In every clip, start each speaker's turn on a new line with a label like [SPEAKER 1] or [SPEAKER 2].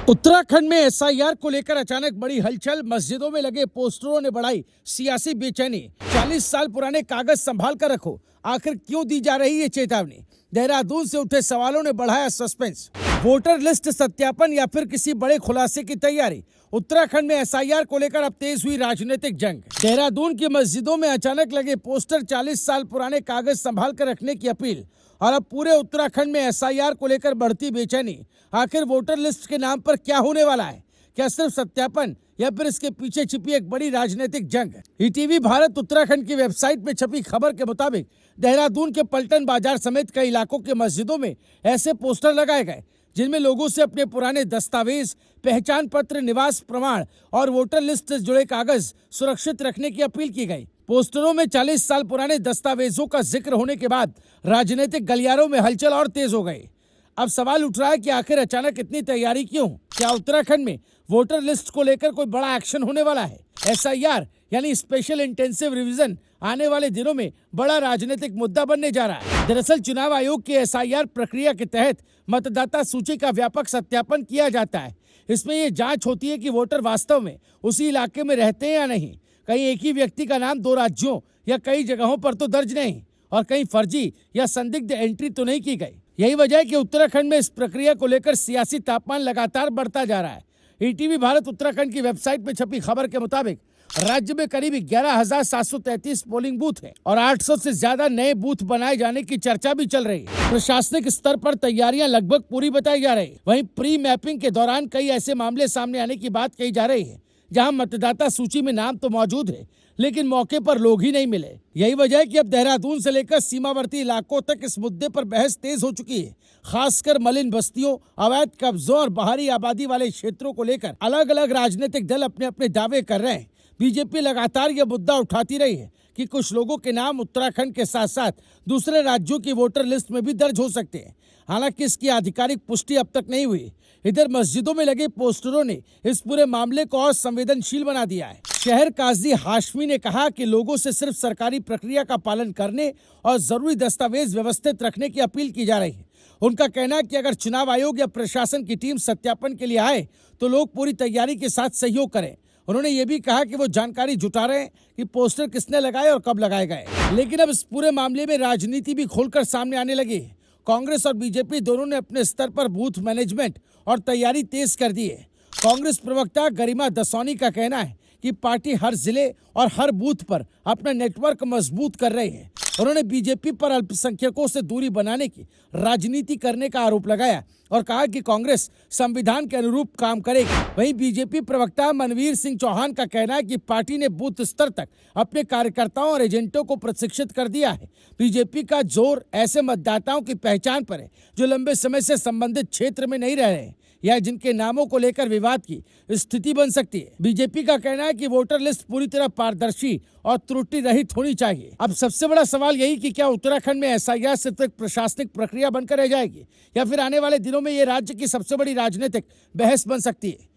[SPEAKER 1] उत्तराखंड में एसआईआर को लेकर अचानक बड़ी हलचल। मस्जिदों में लगे पोस्टरों ने बढ़ाई सियासी बेचैनी। 40 साल पुराने कागज संभाल कर रखो, आखिर क्यों दी जा रही है चेतावनी? देहरादून से उठे सवालों ने बढ़ाया सस्पेंस। वोटर लिस्ट सत्यापन या फिर किसी बड़े खुलासे की तैयारी? उत्तराखंड में एसआईआर को लेकर अब तेज हुई राजनीतिक जंग। देहरादून की मस्जिदों में अचानक लगे पोस्टर, 40 साल पुराने कागज संभाल कर रखने की अपील, और अब पूरे उत्तराखंड में एसआईआर को लेकर बढ़ती बेचैनी। आखिर वोटर लिस्ट के नाम पर क्या होने वाला है? क्या सिर्फ सत्यापन या फिर इसके पीछे छिपी एक बड़ी राजनीतिक जंग? ईटीवी भारत उत्तराखंड की वेबसाइट में छपी खबर के मुताबिक देहरादून के पलटन बाजार समेत कई इलाकों के मस्जिदों में ऐसे पोस्टर लगाए गए जिनमें लोगों से अपने पुराने दस्तावेज, पहचान पत्र, निवास प्रमाण और वोटर लिस्ट से जुड़े कागज सुरक्षित रखने की अपील की गई। पोस्टरों में 40 साल पुराने दस्तावेजों का जिक्र होने के बाद राजनीतिक गलियारों में हलचल और तेज हो गई। अब सवाल उठ रहा है कि आखिर अचानक इतनी तैयारी क्यों? क्या उत्तराखंड में वोटर लिस्ट को लेकर कोई बड़ा एक्शन होने वाला है? एसआईआर यानी स्पेशल इंटेंसिव रिवीजन आने वाले दिनों में बड़ा राजनीतिक मुद्दा बनने जा रहा है। दरअसल चुनाव आयोग की एसआईआर प्रक्रिया के तहत मतदाता सूची का व्यापक सत्यापन किया जाता है। इसमें ये जांच होती है कि वोटर वास्तव में उसी इलाके में रहते हैं या नहीं। कहीं एक ही व्यक्ति का नाम 2 राज्यों या कई जगहों पर तो दर्ज नहीं, और कहीं फर्जी या संदिग्ध एंट्री तो नहीं की गई। यही वजह है कि उत्तराखंड में इस प्रक्रिया को लेकर सियासी तापमान लगातार बढ़ता जा रहा है। ईटीवी भारत उत्तराखंड की वेबसाइट में छपी खबर के मुताबिक राज्य में करीब 11,733 पोलिंग बूथ है और 800 से ज्यादा नए बूथ बनाए जाने की चर्चा भी चल रही है। प्रशासनिक स्तर पर तैयारियां लगभग पूरी बताई जा रही है। वहीं प्री मैपिंग के दौरान कई ऐसे मामले सामने आने की बात कही जा रही है जहां मतदाता सूची में नाम तो मौजूद है, लेकिन मौके पर लोग ही नहीं मिले। यही वजह है कि अब देहरादून से लेकर सीमावर्ती इलाकों तक इस मुद्दे पर बहस तेज हो चुकी है। खासकर मलिन बस्तियों, अवैध कब्जों और बाहरी आबादी वाले क्षेत्रों को लेकर अलग अलग राजनीतिक दल अपने अपने दावे कर रहे हैं। बीजेपी लगातार यह मुद्दा उठाती रही है कि कुछ लोगों के नाम उत्तराखंड के साथ साथ दूसरे राज्यों की वोटर लिस्ट में भी दर्ज हो सकते हैं। हालांकि इसकी आधिकारिक पुष्टि अब तक नहीं हुई। इधर मस्जिदों में लगे पोस्टरों ने इस पूरे मामले को और संवेदनशील बना दिया है। शहर काजी हाशमी ने कहा कि लोगों से सिर्फ सरकारी प्रक्रिया का पालन करने और जरूरी दस्तावेज व्यवस्थित रखने की अपील की जा रही है। उनका कहना है कि अगर चुनाव आयोग या प्रशासन की टीम सत्यापन के लिए आए तो लोग पूरी तैयारी के साथ सहयोग करें। उन्होंने ये भी कहा कि वो जानकारी जुटा रहे हैं कि पोस्टर किसने लगाए और कब लगाए गए। लेकिन अब इस पूरे मामले में राजनीति भी खोलकर सामने आने लगी है। कांग्रेस और बीजेपी दोनों ने अपने स्तर पर बूथ मैनेजमेंट और तैयारी तेज कर दी है। कांग्रेस प्रवक्ता गरिमा दसौनी का कहना है कि पार्टी हर जिले और हर बूथ पर अपना नेटवर्क मजबूत कर रही है। उन्होंने बीजेपी पर अल्पसंख्यकों से दूरी बनाने की राजनीति करने का आरोप लगाया और कहा कि कांग्रेस संविधान के अनुरूप काम करेगी। वहीं बीजेपी प्रवक्ता मनवीर सिंह चौहान का कहना है कि पार्टी ने बूथ स्तर तक अपने कार्यकर्ताओं और एजेंटों को प्रशिक्षित कर दिया है। बीजेपी का जोर ऐसे मतदाताओं की पहचान पर है जो लंबे समय से संबंधित क्षेत्र में नहीं रह रहे हैं या जिनके नामों को लेकर विवाद की स्थिति बन सकती है। बीजेपी का कहना है कि वोटर लिस्ट पूरी तरह पारदर्शी और त्रुटि रहित होनी चाहिए। अब सबसे बड़ा सवाल यही कि क्या उत्तराखंड में एसआईआर सिर्फ एक प्रशासनिक प्रक्रिया बनकर रह जाएगी या फिर आने वाले दिनों में ये राज्य की सबसे बड़ी राजनीतिक बहस बन सकती है।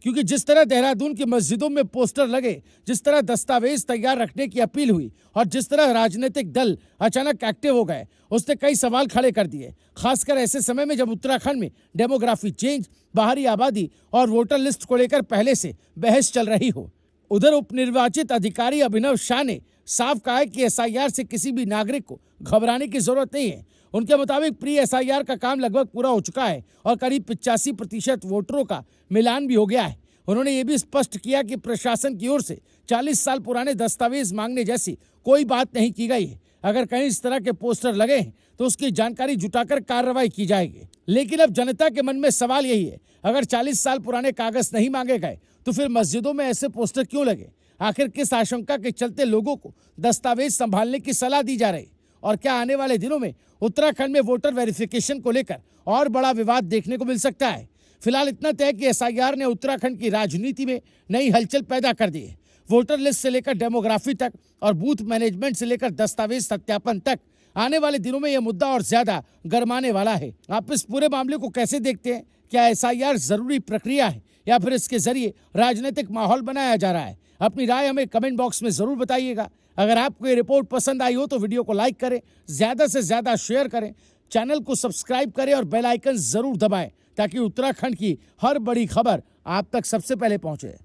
[SPEAKER 1] क्योंकि जिस तरह देहरादून की मस्जिदों में पोस्टर लगे, जिस तरह दस्तावेज तैयार रखने की अपील हुई और जिस तरह राजनीतिक दल अचानक एक्टिव हो गए, उसने कई सवाल खड़े कर दिए। खासकर ऐसे समय में जब उत्तराखंड में डेमोग्राफी चेंज, बाहरी आबादी और वोटर लिस्ट को लेकर पहले से बहस चल रही हो। उधर उपनिर्वाचित अधिकारी अभिनव शाह ने साफ कहा है कि एसआईआर से किसी भी नागरिक को घबराने की जरूरत नहीं है। उनके मुताबिक प्री एसआईआर का काम लगभग पूरा हो चुका है और करीब 85% वोटरों का मिलान भी हो गया है। उन्होंने ये भी स्पष्ट किया कि प्रशासन की ओर से 40 साल पुराने दस्तावेज मांगने जैसी कोई बात नहीं की गई है। अगर कहीं इस तरह के पोस्टर लगे हैं तो उसकी जानकारी जुटाकर कार्रवाई की जाएगी। लेकिन अब जनता के मन में सवाल यही है, अगर 40 साल पुराने कागज नहीं मांगे गए तो फिर मस्जिदों में ऐसे पोस्टर क्यों लगे? आखिर किस आशंका के चलते लोगों को दस्तावेज संभालने की सलाह दी जा रही? और क्या आने वाले दिनों में उत्तराखंड में वोटर वेरिफिकेशन को लेकर और बड़ा विवाद देखने को मिल सकता है? फिलहाल इतना तय कि एसआईआर ने उत्तराखंड की राजनीति में नई हलचल पैदा कर दी है। वोटर लिस्ट से लेकर डेमोग्राफी तक और बूथ मैनेजमेंट से लेकर दस्तावेज सत्यापन तक आने वाले दिनों में यह मुद्दा और ज्यादा गरमाने वाला है। आप इस पूरे मामले को कैसे देखते हैं? क्या एसआईआर जरूरी प्रक्रिया है या फिर इसके जरिए राजनीतिक माहौल बनाया जा रहा है? अपनी राय हमें कमेंट बॉक्स में जरूर बताइएगा। अगर आपको ये रिपोर्ट पसंद आई हो तो वीडियो को लाइक करें, ज्यादा से ज्यादा शेयर करें, चैनल को सब्सक्राइब करें और बेल आइकन जरूर दबाएं ताकि उत्तराखंड की हर बड़ी खबर आप तक सबसे पहले पहुंचे।